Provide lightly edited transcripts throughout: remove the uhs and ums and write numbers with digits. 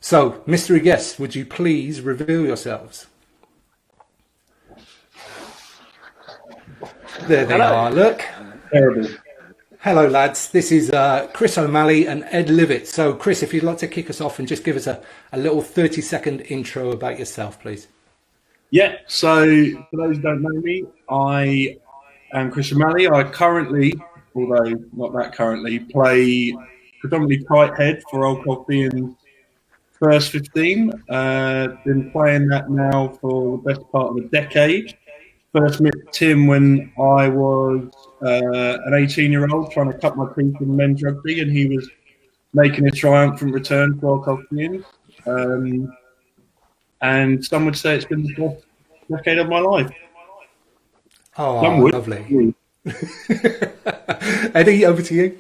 So, mystery guests, would you please reveal yourselves? There they are, look. Terrible. Hello, lads. This is Chris O'Malley and Ed Livett. So, Chris, if you'd like to kick us off and just give us a little 30-second intro about yourself, please. Yeah, so for those who don't know me, I am Chris O'Malley. I currently, although not that currently, play predominantly tight head for Old Colfeians first 15. Been playing that now for the best part of a decade. First met Tim when I was an 18-year-old trying to cut my teeth in men's rugby, and he was making a triumphant return for Old Colfeians. And some would say it's been the best decade of my life. Oh, Some would. Lovely. Eddie, over to you.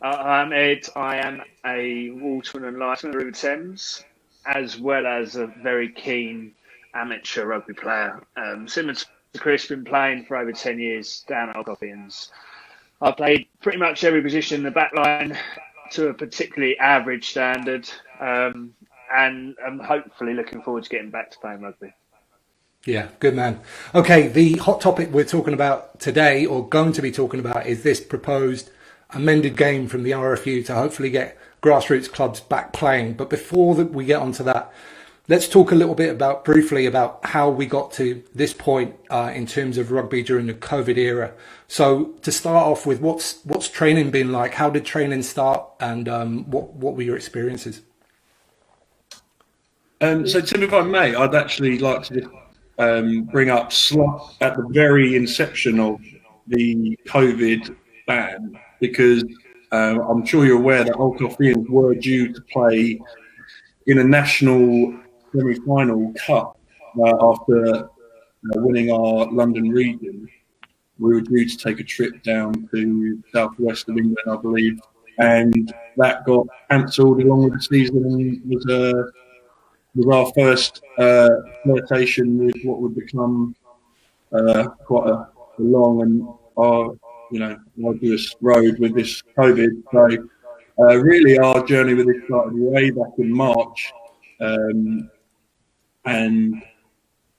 I'm Ed. I am a waterman and linesman at River Thames, as well as a very keen amateur rugby player. Similar to Chris, been playing for over 10 years down at Old Colfeians. I've played pretty much every position in the back line to a particularly average standard, and I'm hopefully looking forward to getting back to playing rugby. Yeah, good man. Okay, the hot topic we're talking about today, or going to be talking about, is this proposed amended game from the RFU to hopefully get grassroots clubs back playing. But before we get onto that, let's talk a little bit briefly about how we got to this point in terms of rugby during the COVID era. So to start off with, what's training been like? How did training start, and what were your experiences? So, Tim, if I may, I'd actually like to just bring up at the very inception of the COVID ban, because I'm sure you're aware that Old Colfeians were due to play in a national semi-final cup after winning our London region. We were due to take a trip down to southwest of England, I believe, and that got cancelled along with the season, and was our first flirtation with what would become quite a long and arduous road with this COVID. So really our journey with this started way back in March, and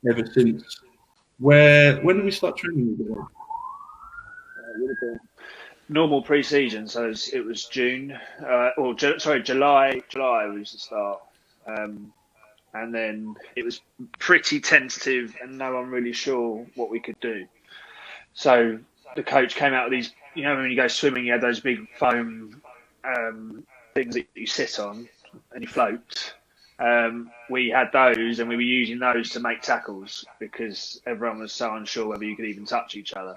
ever since. When did we start training again? Normal pre-season, so it was June, July. July was the start. And then it was pretty tentative and no one really sure what we could do. So the coach came out with these, when you go swimming, you have those big foam things that you sit on and you float. We had those, and we were using those to make tackles because everyone was so unsure whether you could even touch each other.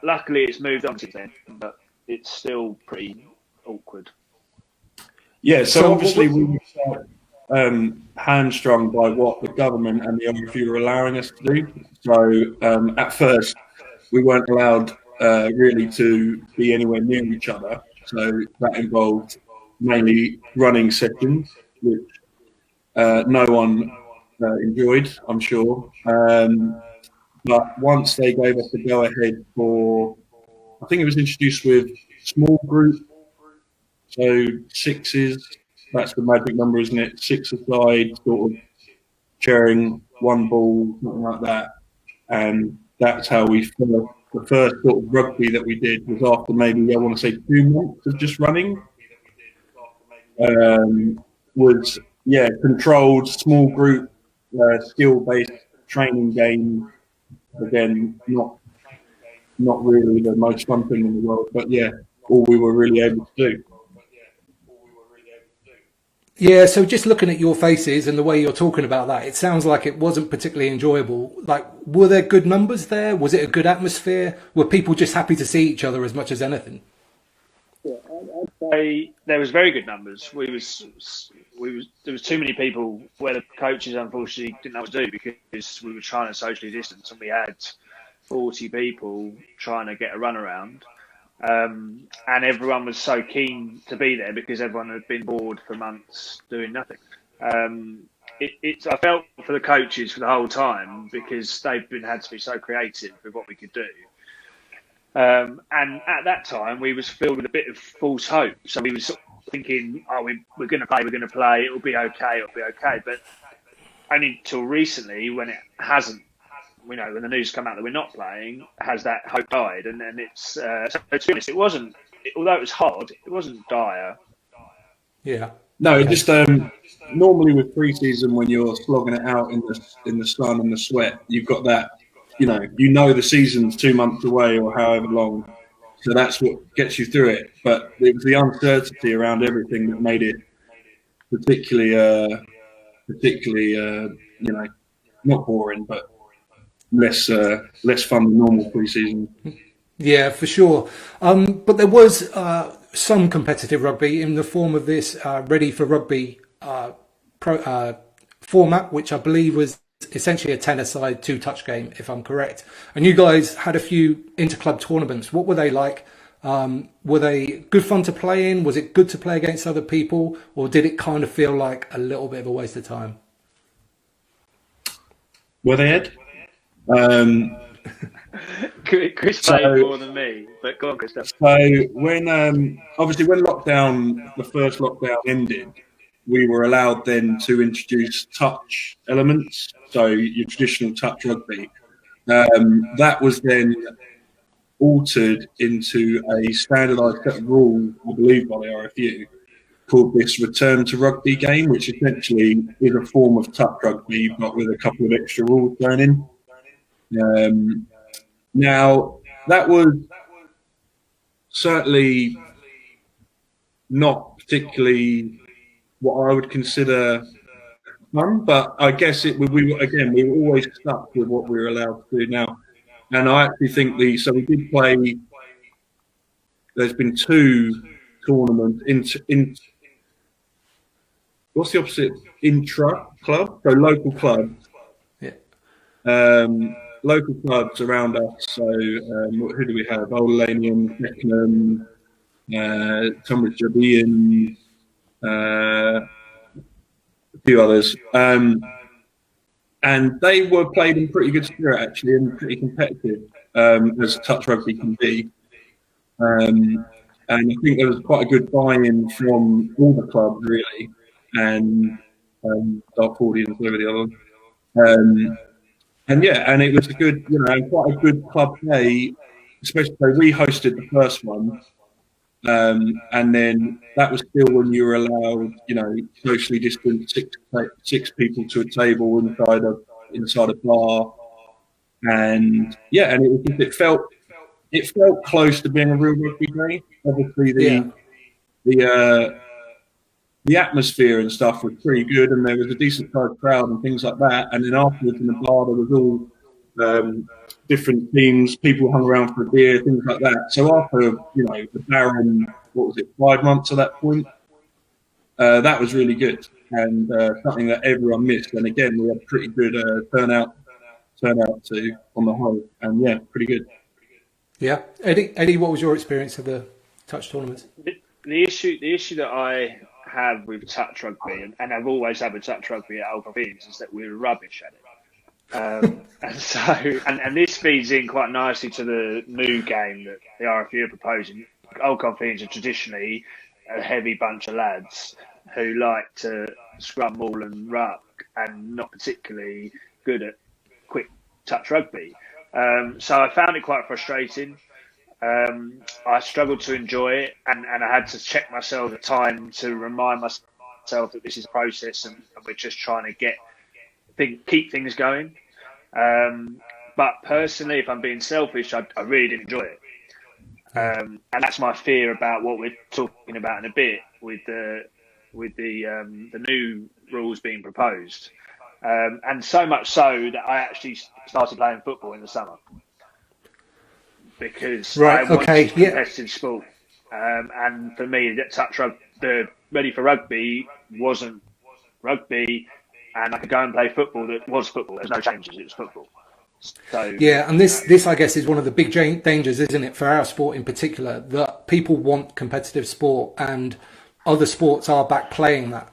Luckily, it's moved on since then, but it's still pretty awkward. Yeah, so obviously we were hamstrung by what the government and the RFU were allowing us to do. So at first, we weren't allowed really to be anywhere near each other. So that involved mainly running sessions, which no one enjoyed, I'm sure. But once they gave us the go-ahead for, I think it was introduced with small group, so sixes. That's the magic number, isn't it? 6 aside, sort of sharing one ball, something like that. And that's how the first sort of rugby that we did was after maybe, I want to say, 2 months of just running. Was, controlled, small group, skill-based training game. Again, not really the most fun thing in the world, but all we were really able to do. Yeah, so just looking at your faces and the way you're talking about that, it sounds like it wasn't particularly enjoyable. Like, were there good numbers there? Was it a good atmosphere? Were people just happy to see each other as much as anything? Yeah, I'd say there was very good numbers. There was too many people where the coaches unfortunately didn't know what to do because we were trying to socially distance, and we had 40 people trying to get a run around. And everyone was so keen to be there because everyone had been bored for months doing nothing. I felt for the coaches for the whole time because they've had to be so creative with what we could do. And at that time, we was filled with a bit of false hope. So we was thinking, oh, we're going to play, it'll be okay. But only until recently, when it hasn't, when the news come out that we're not playing, has that hope died? And then it's, so to be honest, it wasn't, although it was hard, it wasn't dire. Yeah. No, okay. Just normally with pre-season, when you're slogging it out in the sun and the sweat, you've got that, the season's 2 months away or however long. So that's what gets you through it. But it was the uncertainty around everything that made it particularly, not boring, but less fun than normal pre-season. Yeah, for sure. But there was some competitive rugby in the form of this Ready for Rugby format, which I believe was essentially a 10-a-side 2-touch game, if I'm correct. And you guys had a few inter-club tournaments. What were they like? Were they good fun to play in? Was it good to play against other people? Or did it kind of feel like a little bit of a waste of time? Were they, Ed? Chris played more than me, but go on, Christoph. So when the first lockdown ended, we were allowed then to introduce touch elements, so your traditional touch rugby. That was then altered into a standardised set of rules, I believe, by the RFU, called this return to rugby game, which essentially is a form of touch rugby, but with a couple of extra rules thrown in. Now, that was certainly not particularly what I would consider fun, but I guess we were always stuck with what we were allowed to do now. And I actually think we did play, there's been 2 tournaments, what's the opposite? Intra-club, so local clubs. Yeah. Local clubs around us, so who do we have? Old Colfeians, Beckenham, Tunbridge Derby, a few others. And they were played in pretty good spirit, actually, and pretty competitive, as touch rugby can be. And I think there was quite a good buy-in from all the clubs, really, and Dartfordians over the other one. And it was a good, quite a good club day, especially we hosted the first one. And then that was still when you were allowed, socially distant six people to a table inside a bar. And it felt close to being a real rugby game. Obviously the atmosphere and stuff was pretty good, and there was a decent sized crowd and things like that. And then afterwards in the bar, there was all different teams, people hung around for a beer, things like that. So after, the barren, 5 months at that point, that was really good, and something that everyone missed. And again, we had pretty good turnout to on the whole, and pretty good. Yeah, Eddie, what was your experience of the touch tournaments? The issue that I have with touch rugby, and I've always had with touch rugby at Old Colfeians, is that we're rubbish at it. And this feeds in quite nicely to the new game that the RFU are proposing. Old Colfeians are traditionally a heavy bunch of lads who like to scrum, maul and ruck, and not particularly good at quick touch rugby. So I found it quite frustrating. I struggled to enjoy it, and I had to check myself at time to remind myself that this is a process, and we're just trying to keep things going. But personally, if I'm being selfish, I really did enjoy it. And that's my fear about what we're talking about in a bit with the new rules being proposed. And so much so that I actually started playing football in the summer. Because I wanted competitive sport. And for me, the Ready for Rugby wasn't rugby, and I could go and play football that was football. There's no changes, it was football. So, and this I guess is one of the big dangers, isn't it, for our sport in particular, that people want competitive sport and other sports are back playing that.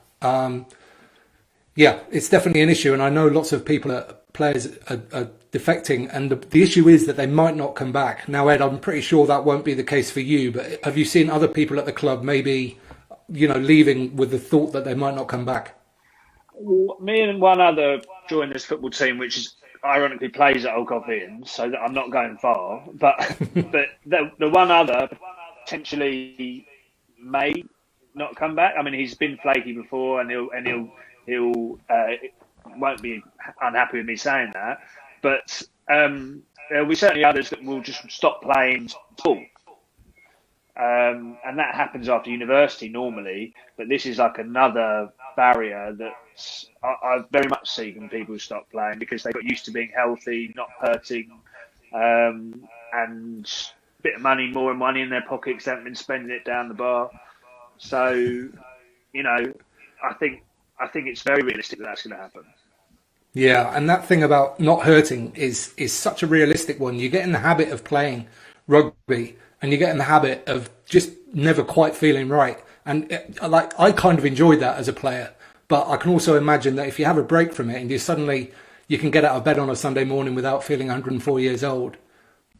It's definitely an issue, and I know lots of players are defecting, and the issue is that they might not come back. Now, Ed, I'm pretty sure that won't be the case for you, but have you seen other people at the club maybe leaving with the thought that they might not come back? Me and one other joined this football team, which is ironically plays at Old Colfeians, so that I'm not going far. But the one other potentially may not come back. I mean, he's been flaky before, and he'll won't be unhappy with me saying that. But there'll be certainly others that will just stop playing sport. And that happens after university normally, but this is like another barrier that I very much see when people stop playing because they got used to being healthy, not hurting, and a bit of money, more money in their pockets, they haven't been spending it down the bar. So, I think it's very realistic that that's going to happen. Yeah, and that thing about not hurting is such a realistic one. You get in the habit of playing rugby, and you get in the habit of just never quite feeling right. And I kind of enjoyed that as a player, but I can also imagine that if you have a break from it and you can get out of bed on a Sunday morning without feeling 104 years old,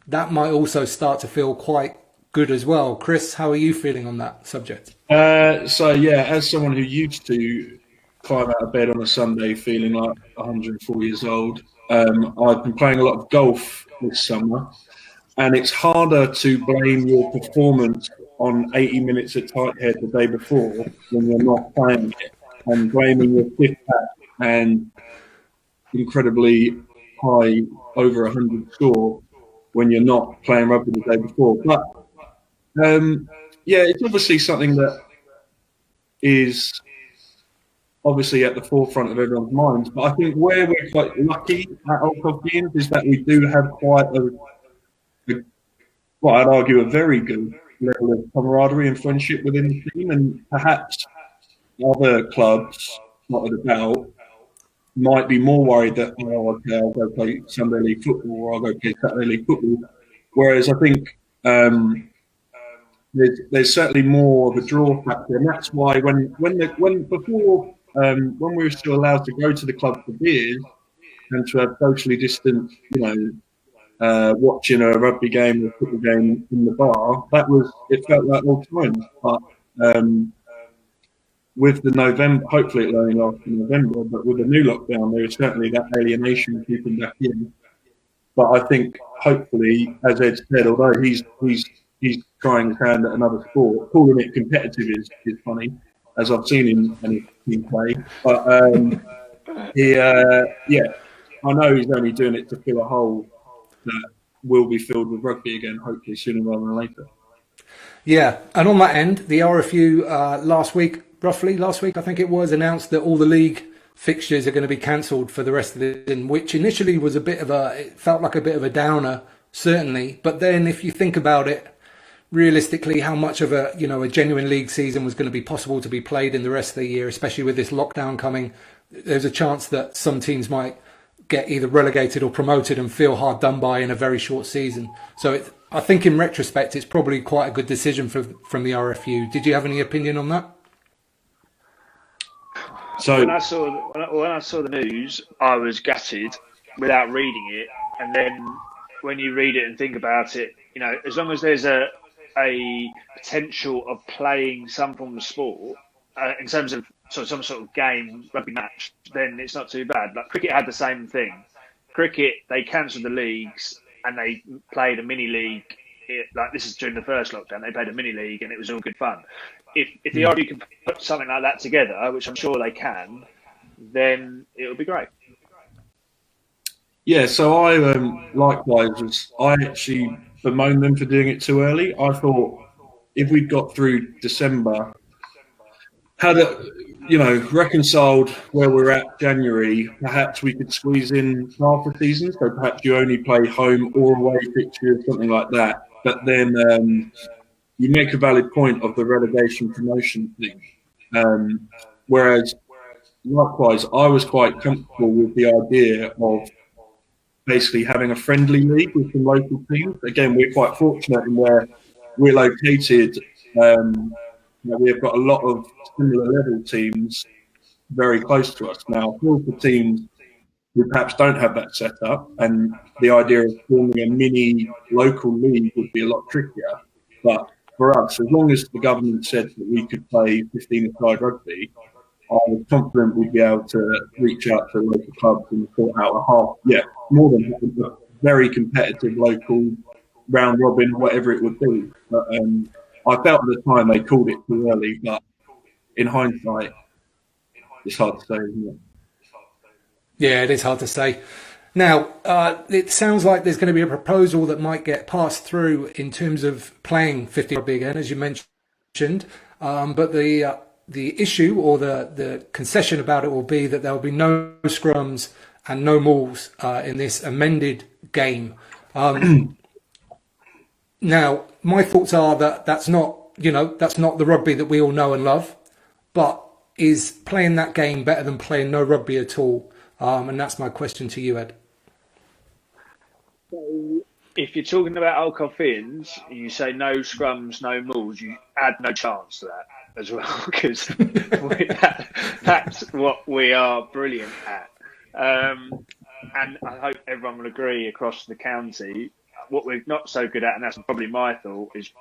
that might also start to feel quite good as well. Chris, how are you feeling on that subject? As someone who used to climb out of bed on a Sunday feeling like 104 years old, I've been playing a lot of golf this summer. And it's harder to blame your performance on 80 minutes at Tighthead the day before when you're not playing it, and blaming your fifth pack and incredibly high over 100 score when you're not playing rugby the day before. But it's obviously something that is obviously at the forefront of everyone's minds. But I think where we're quite lucky at Old Colfeians is that we do have quite I'd argue a very good level of camaraderie and friendship within the team, and perhaps other clubs, not a doubt, might be more worried that I'll go play Sunday League football or I'll go play Saturday League football. Whereas I think there's certainly more of a draw factor, and that's why when we were still allowed to go to the club for beers and to have socially distant, watching a rugby game or football game in the bar, it felt like old times. But with the November, hopefully it'll only last in November, but with the new lockdown, there is certainly that alienation keeping back in. But I think hopefully, as Ed said, although he's trying his hand at another sport, calling it competitive is funny, as I've seen him play. But I know he's only doing it to fill a hole that will be filled with rugby again, hopefully sooner rather than later. Yeah, and on that end, the RFU last week I think it was, announced that all the league fixtures are going to be cancelled for the rest of the season, which initially was it felt like a bit of a downer, certainly. But then if you think about it, realistically, how much of a genuine league season was going to be possible to be played in the rest of the year, especially with this lockdown coming, there's a chance that some teams might get either relegated or promoted and feel hard done by in a very short season. So I think in retrospect, it's probably quite a good decision from the RFU. Did you have any opinion on that? So when I saw the news, I was gutted without reading it. And then when you read it and think about it, as long as there's a potential of playing some form of sport in terms of some sort of game, rugby match, then it's not too bad. Like cricket had the same thing. Cricket, they cancelled the leagues and they played a mini league. This is during the first lockdown. They played a mini league and it was all good fun. If the RFU can put something like that together, which I'm sure they can, then it'll be great. Yeah, so I likewise I actually bemoaned them for doing it too early. I thought if we'd got through December, had reconciled where we're at January, perhaps we could squeeze in half a season. So perhaps you only play home or away fixtures, something like that. But then you make a valid point of the relegation promotion thing. Whereas, likewise, I was quite comfortable with the idea of basically having a friendly league with some local teams. Again, we're quite fortunate in where we're located. We have got a lot of similar level teams very close to us. Now, for teams who perhaps don't have that set up, and the idea of forming a mini local league would be a lot trickier. But for us, as long as the government said that we could play 15-a-side rugby, I was confident we'd be able to reach out to local clubs and sort out more than a very competitive local round robin, whatever it would be. But I felt at the time they called it too early, but in hindsight, it's hard to say, isn't it? Yeah, it is hard to say. Now, it sounds like there's going to be a proposal that might get passed through in terms of playing 50 rugby again, as you mentioned. But the issue or the concession about it will be that there will be no scrums and no mauls in this amended game. Now, my thoughts are that that's not the rugby that we all know and love, but is playing that game better than playing no rugby at all? And that's my question to you, Ed. So if you're talking about Old Colfeians, you say no scrums, no mauls, you add no chance to that as well, because that's what we are brilliant at. And I hope everyone will agree across the county. What we're not so good at, and that's probably my thought, is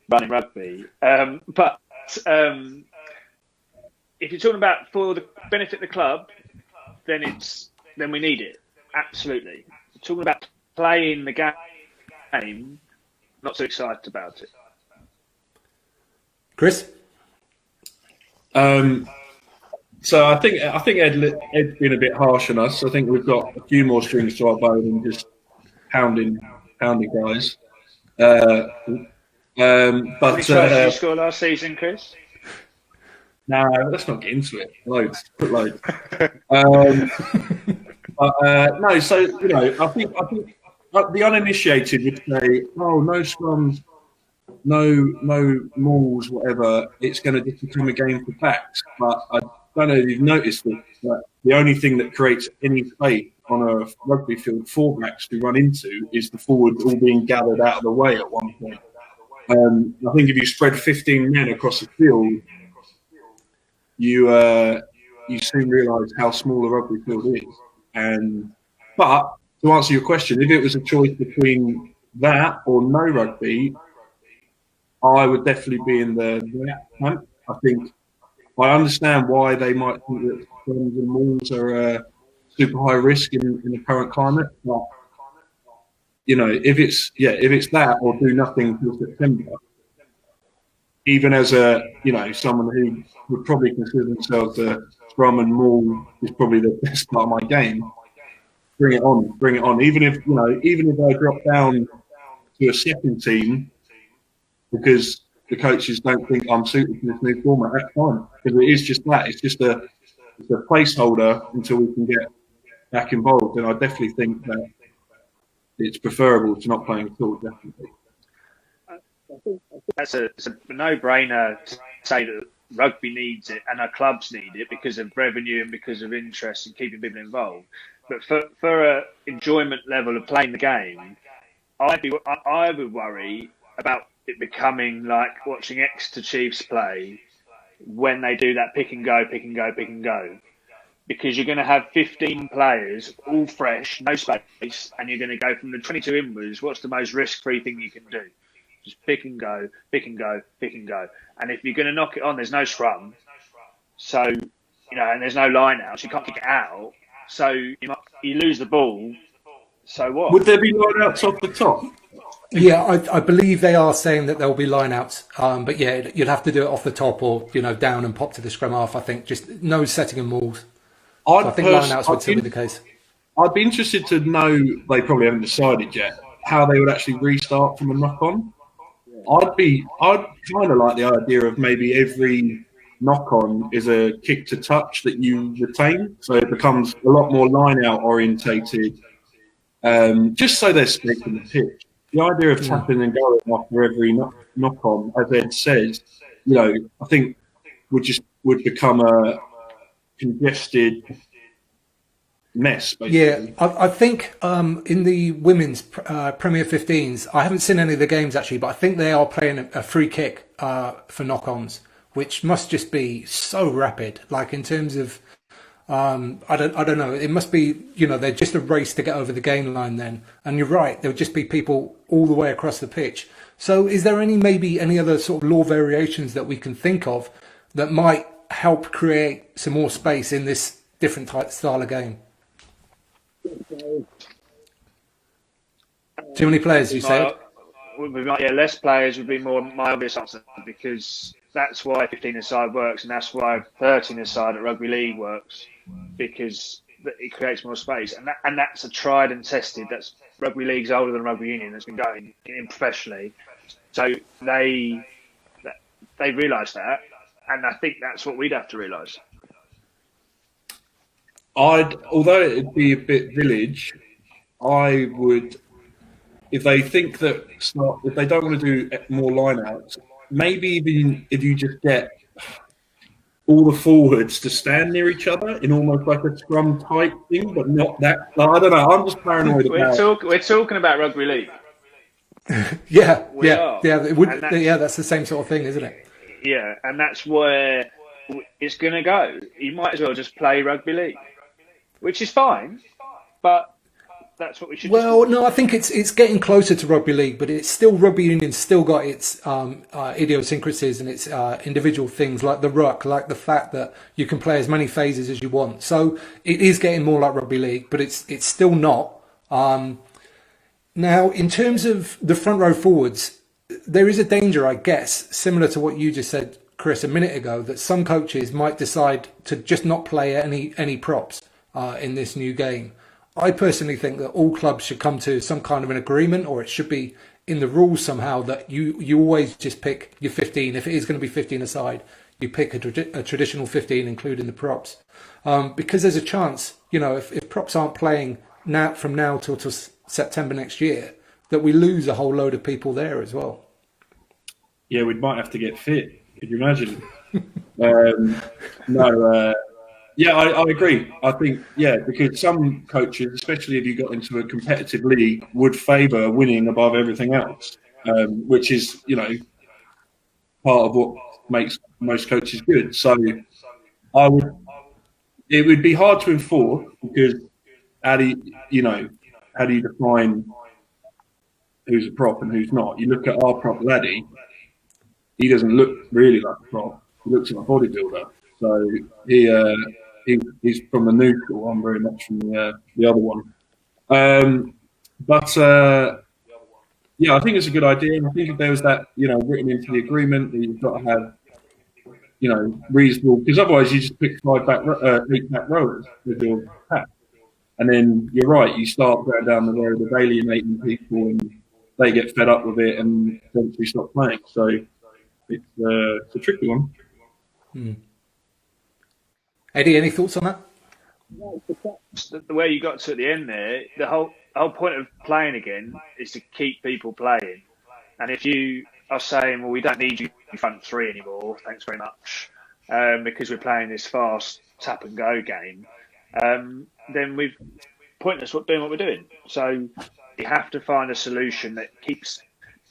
running rugby. But if you're talking about for the benefit of the club, then we need it. Absolutely. If you're talking about playing the game, not so excited about it. Chris? So I think Ed's been a bit harsh on us. I think we've got a few more strings to our bow than just pounding guys. But did you score last season, Chris? No, let's not get into it. Loads. No, so I think the uninitiated would say, "Oh, no scrums, no mauls, whatever. It's going to just become a game for backs." But I don't know if you've noticed that the only thing that creates any space on a rugby field for backs to run into is the forwards all being gathered out of the way at one point. I think if you spread 15 men across the field, you soon realise how small a rugby field is. But to answer your question, if it was a choice between that or no rugby, I would definitely be in the camp. I think I understand why they might think that scrums and mauls are super high risk in the current climate. But if it's that or do nothing till September, even as someone who would probably consider themselves a scrum and maul is probably the best part of my game. Bring it on. Even if I drop down to a second team because the coaches don't think I'm suited for this new format, that's fine. Because it is just that. It's just a placeholder until we can get back involved. And I definitely think that it's preferable to not playing at all, definitely. I think it's a no-brainer to say that rugby needs it and our clubs need it because of revenue and because of interest in keeping people involved. But for a enjoyment level of playing the game, I would worry about it becoming like watching Exeter Chiefs play when they do that pick and go, because you're going to have 15 players, all fresh, no space, and you're going to go from the 22 inwards. What's the most risk-free thing you can do? Just pick and go. And if you're going to knock it on, there's no scrum. So, and there's no line outs. You can't kick it out. So you lose the ball. So what? Would there be line outs off the top? Yeah, I believe they are saying that there will be line outs. But yeah, you'll have to do it off the top or, down and pop to the scrum half. I think just no setting of mauls. So I think line outs would still be the case. I'd be interested to know, they probably haven't decided yet, how they would actually restart from a knock-on. I'd kind of like the idea of maybe every knock-on is a kick to touch that you retain, so it becomes a lot more line-out orientated, just so there's space in the pitch. The idea of tapping and going after every knock-on, as Ed says, I think would become a congested mess, basically. Yeah, I think in the women's Premier 15s, I haven't seen any of the games actually, but I think they are playing a free kick for knock-ons, which must just be so rapid. Like in terms of I don't know. It must be, they're just a race to get over the gain line then. And you're right, there'll just be people all the way across the pitch. So is there maybe any other sort of law variations that we can think of that might help create some more space in this different type style of game? Too many players, you said? Less players would be more my obvious answer, because that's why 15-a-side works, and that's why 13-a-side at rugby league works, because it creates more space, and that's a tried and tested. That's rugby league's older than rugby union. That's been going in professionally, so they realise that, and I think that's what we'd have to realise. Although it'd be a bit village, I would. If they think that if they don't want to do more lineouts, maybe even if you just get all the forwards to stand near each other in almost like a scrum type thing, but not that. I don't know. I'm just paranoid about. We're talking about rugby league. Yeah. That's the same sort of thing, isn't it? Yeah, and that's where it's going to go. You might as well just play rugby league, which is fine, but. That's what we should. Well, no, I think it's getting closer to rugby league, but it's still rugby union's still got its idiosyncrasies and its individual things, like the ruck, like the fact that you can play as many phases as you want. So it is getting more like rugby league, but it's still not. Now, in terms of the front row forwards, there is a danger, I guess, similar to what you just said, Chris, a minute ago, that some coaches might decide to just not play any props in this new game. I personally think that all clubs should come to some kind of an agreement, or it should be in the rules somehow, that you always just pick your 15. If it is going to be 15 aside, you pick a traditional 15, including the props. Because there's a chance, if props aren't playing from now till September next year, that we lose a whole load of people there as well. Yeah, we might have to get fit. Could you imagine? Yeah, I agree. I think, because some coaches, especially if you got into a competitive league, would favour winning above everything else, which is, part of what makes most coaches good. So it would be hard to enforce, because how do you define who's a prop and who's not? You look at our prop Laddie, he doesn't look really like a prop. He looks like a bodybuilder. So he's from the new school. I'm very much from the other one. I think it's a good idea. And I think if there was that, written into the agreement, that you've got to have, reasonable, because otherwise you just pick 8 back rowers with your pack. And then you're right, you start going down the road of alienating people, and they get fed up with it and eventually stop playing. So it's a tricky one. Eddie, any thoughts on that? The way you got to at the end there, the whole point of playing again is to keep people playing. And if you are saying, well, we don't need you front three anymore, thanks very much, because we're playing this fast tap and go game, then we've pointless doing what we're doing. So you have to find a solution that keeps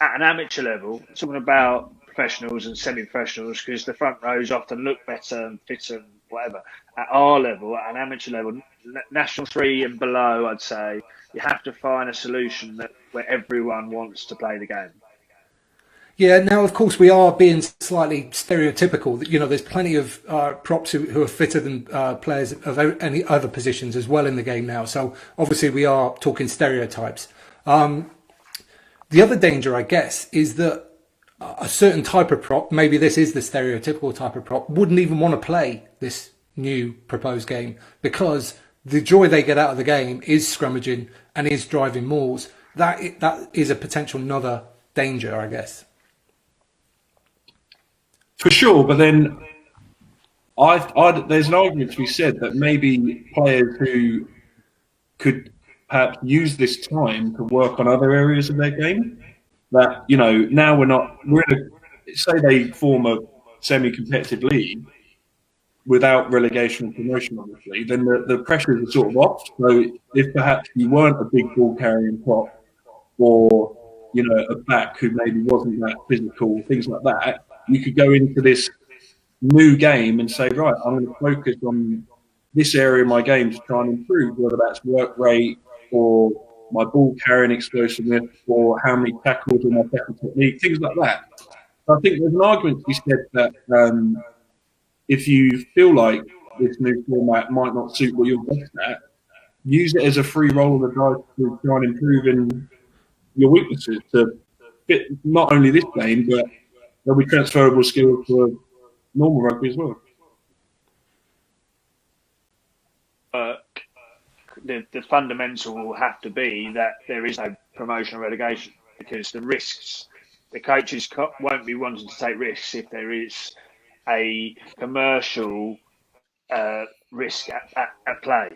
at an amateur level, talking about professionals and semi-professionals, because the front rows often look better and fitter and whatever. At our level, at an amateur level, National 3 and below, I'd say, you have to find a solution where everyone wants to play the game. Yeah, now, of course, we are being slightly stereotypical. There's plenty of props who are fitter than players of any other positions as well in the game now. So, obviously, we are talking stereotypes. The other danger, I guess, is that a certain type of prop, maybe this is the stereotypical type of prop, wouldn't even want to play this new proposed game, because the joy they get out of the game is scrummaging and is driving mauls. That is a potential another danger, I guess. For sure, but then there's an argument to be said that maybe players who could perhaps use this time to work on other areas of their game, that, now say they form a semi-competitive league without relegation and promotion, obviously, then the pressures are sort of off. So if perhaps you weren't a big ball carrying prop, or, a back who maybe wasn't that physical, things like that, you could go into this new game and say, right, I'm going to focus on this area of my game to try and improve, whether that's work rate or my ball carrying explosiveness or how many tackles or my tackle technique, things like that. So I think there's an argument to be said that if you feel like this new format might not suit what you're best at, use it as a free roll of the dice to try and improve in your weaknesses to fit not only this game, but there'll be transferable skills for normal rugby as well. The fundamental will have to be that there is no promotion or relegation, because the risks, the coaches won't be wanting to take risks if there is a commercial risk at play.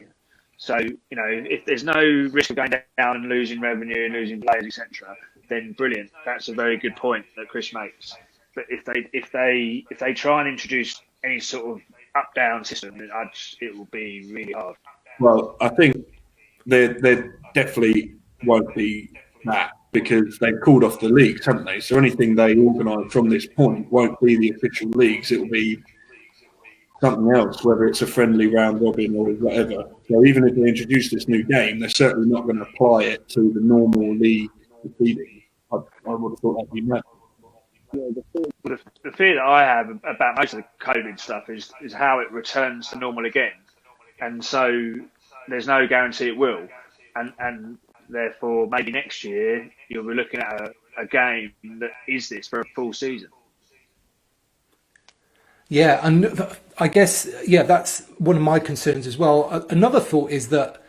So, if there's no risk of going down and losing revenue and losing players, etc., then brilliant. That's a very good point that Chris makes. But if they try and introduce any sort of up-down system, it will be really hard. Well, I think there definitely won't be that, because they've called off the leagues, haven't they? So anything they organise from this point won't be the official leagues. It will be something else, whether it's a friendly round robin or whatever. So even if they introduce this new game, they're certainly not going to apply it to the normal league proceedings. I would have thought that'd be mad. The fear that I have about most of the COVID stuff is how it returns to normal again. And so there's no guarantee it will. And therefore, maybe next year, you'll be looking at a game that is this for a full season. Yeah, and I guess, that's one of my concerns as well. Another thought is that,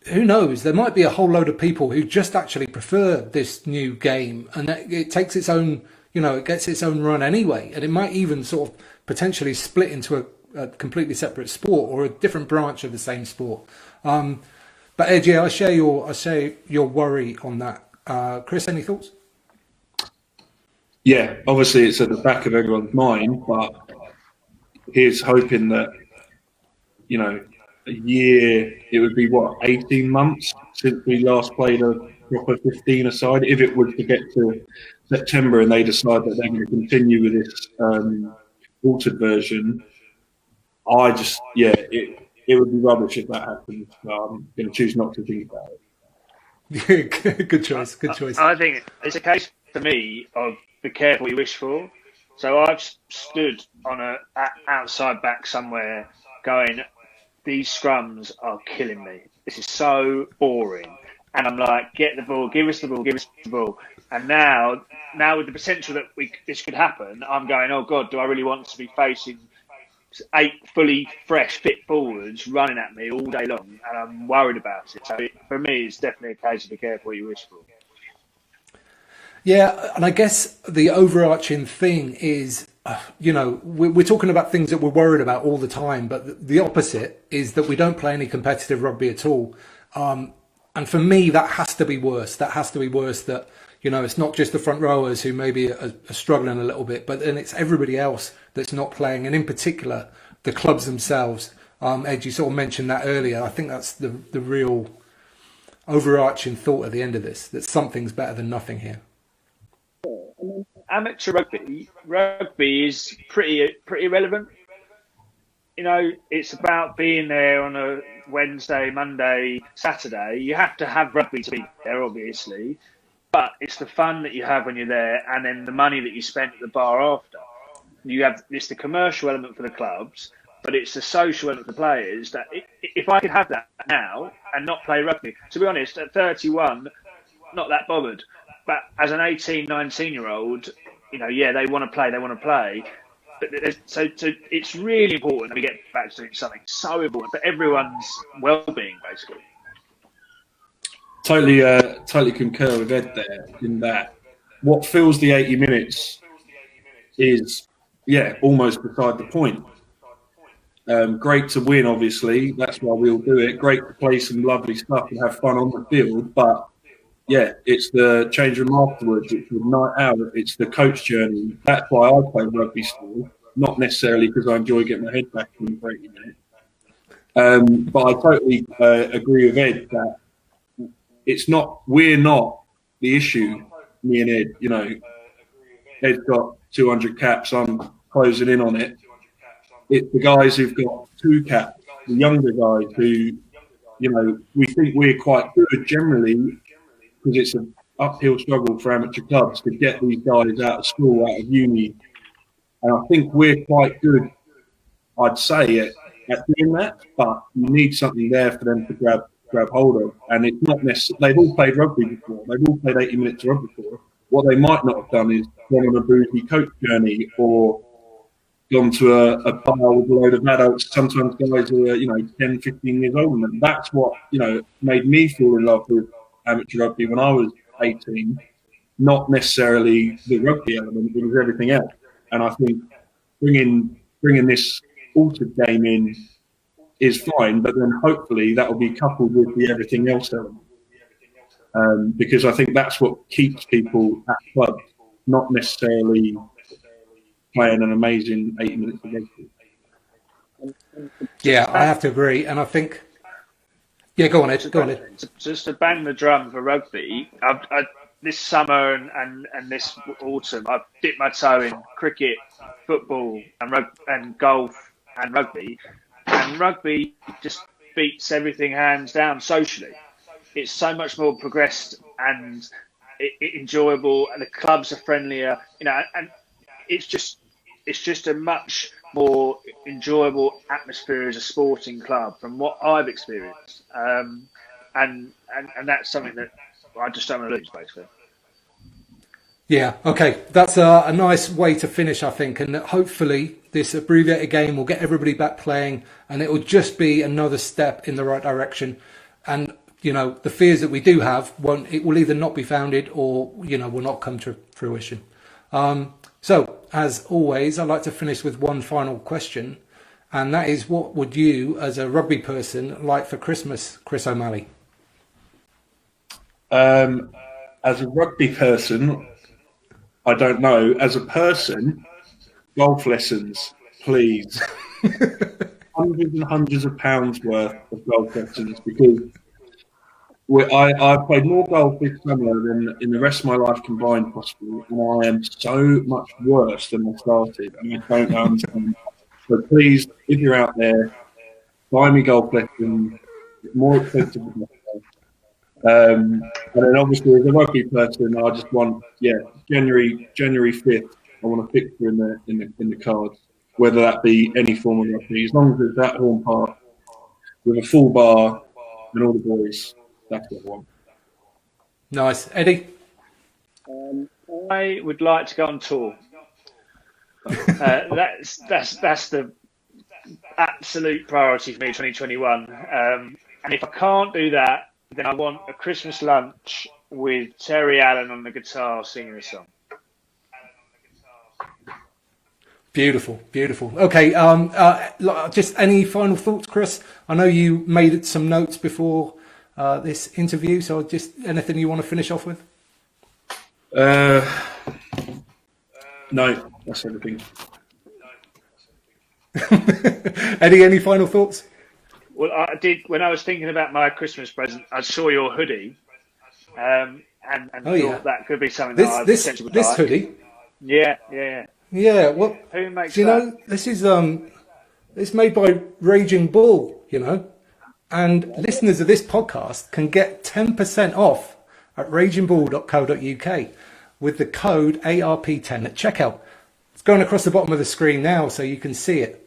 who knows, there might be a whole load of people who just actually prefer this new game, and it takes its own, it gets its own run anyway, and it might even sort of potentially split into a completely separate sport or a different branch of the same sport. But Ed, I share your worry on that. Chris, any thoughts? Yeah, obviously it's at the back of everyone's mind, but here's hoping that, a year, it would be 18 months since we last played a proper 15-a-side. If it was to get to September and they decide that they're going to continue with this altered version, it would be rubbish if that happens. I'm going to choose not to think about it. Good choice. I think it's a case for me of be careful what you wish for. So I've stood on a outside back somewhere going, these scrums are killing me. This is so boring. And I'm like, get the ball, give us the ball. And now with the potential that this could happen, I'm going, oh God, do I really want to be facing 8 fully fresh, fit forwards running at me all day long? And I'm worried about it. So for me, it's definitely a case of be careful what you wish for. Yeah, and I guess the overarching thing is, we're talking about things that we're worried about all the time, but the opposite is that we don't play any competitive rugby at all. And for me, that has to be worse. That it's not just the front rowers who maybe are struggling a little bit, but then it's everybody else that's not playing, and in particular, the clubs themselves. Ed, you sort of mentioned that earlier. I think that's the real overarching thought at the end of this, that something's better than nothing here. Amateur rugby is pretty irrelevant. It's about being there on a Wednesday, Monday, Saturday. You have to have rugby to be there, obviously, but it's the fun that you have when you're there, and then the money that you spend at the bar after. It's the commercial element for the clubs, but it's the social element for the players. That if I could have that now and not play rugby, to be honest, at 31, not that bothered. But as an 18, 19-year-old, they want to play. But so it's really important that we get back to doing something so important for everyone's well-being, basically. Totally concur with Ed there in that what fills the 80 minutes is, almost beside the point. Great to win, obviously. That's why we all do it. Great to play some lovely stuff and have fun on the field, but it's the change room afterwards. It's the night out. It's the coach journey. That's why I play rugby still, not necessarily because I enjoy getting my head back in for 80 minutes. But I totally agree with Ed that we're not the issue, me and Ed. Ed's got 200 caps. I'm closing in on it. It's the guys who've got 2 caps the younger guys who, we think we're quite good generally because it's an uphill struggle for amateur clubs to get these guys out of school, out of uni. And I think we're quite good, I'd say, at doing that, but you need something there for them to grab hold of. And it's not necessarily, they've all played rugby before, they've all played 80 minutes of rugby before. What they might not have done is gone on a boozy coach journey or gone to a bar with a load of adults, sometimes guys who are, 10, 15 years old. And that's what, made me fall in love with amateur rugby when I was 18. Not necessarily the rugby element, it was everything else. And I think bringing this altered game in is fine, but then hopefully that will be coupled with the everything else element. Because I think that's what keeps people at clubs, not necessarily playing an amazing 8 minutes of rugby. Yeah, I have to agree. And I think, go on, Ed. Just to bang the drum for rugby, this summer and this autumn, I've dipped my toe in cricket, football, and golf and rugby. And rugby just beats everything hands down socially. It's so much more progressed and enjoyable, and the clubs are friendlier, and it's just a much more enjoyable atmosphere as a sporting club from what I've experienced, and that's something that I just don't want to lose, basically. Yeah, okay. That's a nice way to finish, I think, and hopefully this abbreviated game will get everybody back playing, and it will just be another step in the right direction. And the fears that we do have it will either not be founded or will not come to fruition. So, as always, I'd like to finish with one final question, and that is, what would you, as a rugby person, like for Christmas, Chris O'Malley? As a rugby person, I don't know. As a person, golf lessons, please. Hundreds and hundreds of pounds worth of golf lessons, because I've played more golf this summer than in the rest of my life combined, possibly, and I am so much worse than I started, and I don't understand. So please, if you're out there, buy me golf lessons. It's more expensive than and then obviously as a rugby person, I just want January 5th. I want a picture in the cards, whether that be any form of rugby, as long as it's that home park with a full bar and all the boys. That's what I want. Nice. Eddie? I would like to go on tour. That's the absolute priority for me, 2021. And if I can't do that, then I want a Christmas lunch with Terry Allen on the guitar singing a song. Beautiful. Okay, just any final thoughts, Chris? I know you made some notes before this interview, so just anything you want to finish off with? No, that's everything. Eddie, any final thoughts? Well, I did, when I was thinking about my Christmas present, I saw your hoodie, and thought that could be something that I potentially would like. This hoodie? Yeah. Yeah, well, who makes that? This is it's made by Raging Bull, and listeners of this podcast can get 10% off at ragingbull.co.uk with the code ARP10 at checkout. It's going across the bottom of the screen now, so you can see it.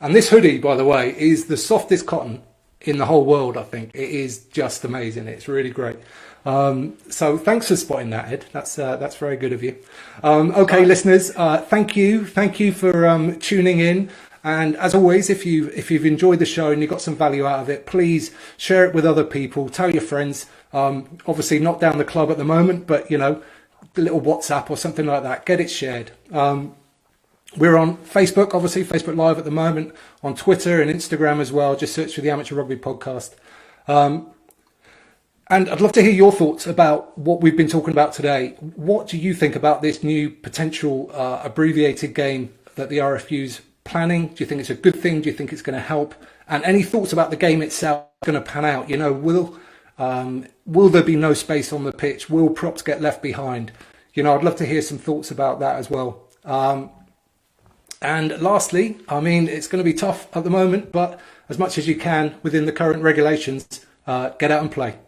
And this hoodie, by the way, is the softest cotton in the whole world, I think. It is just amazing. It's really great. So thanks for spotting that, Ed. That's very good of you. Okay, listeners, thank you for tuning in. And as always, if you've enjoyed the show and you got some value out of it, please share it with other people. Tell your friends. Obviously, not down the club at the moment, but a little WhatsApp or something like that. Get it shared. We're on Facebook, obviously, Facebook Live at the moment, on Twitter and Instagram as well. Just search for the Amateur Rugby Podcast. And I'd love to hear your thoughts about what we've been talking about today. What do you think about this new potential abbreviated game that the RFU's planning? Do you think it's a good thing? Do you think it's going to help? And any thoughts about the game itself going to pan out? Will there be no space on the pitch? Will props get left behind? I'd love to hear some thoughts about that as well. And lastly, I mean, it's going to be tough at the moment, but as much as you can within the current regulations, get out and play.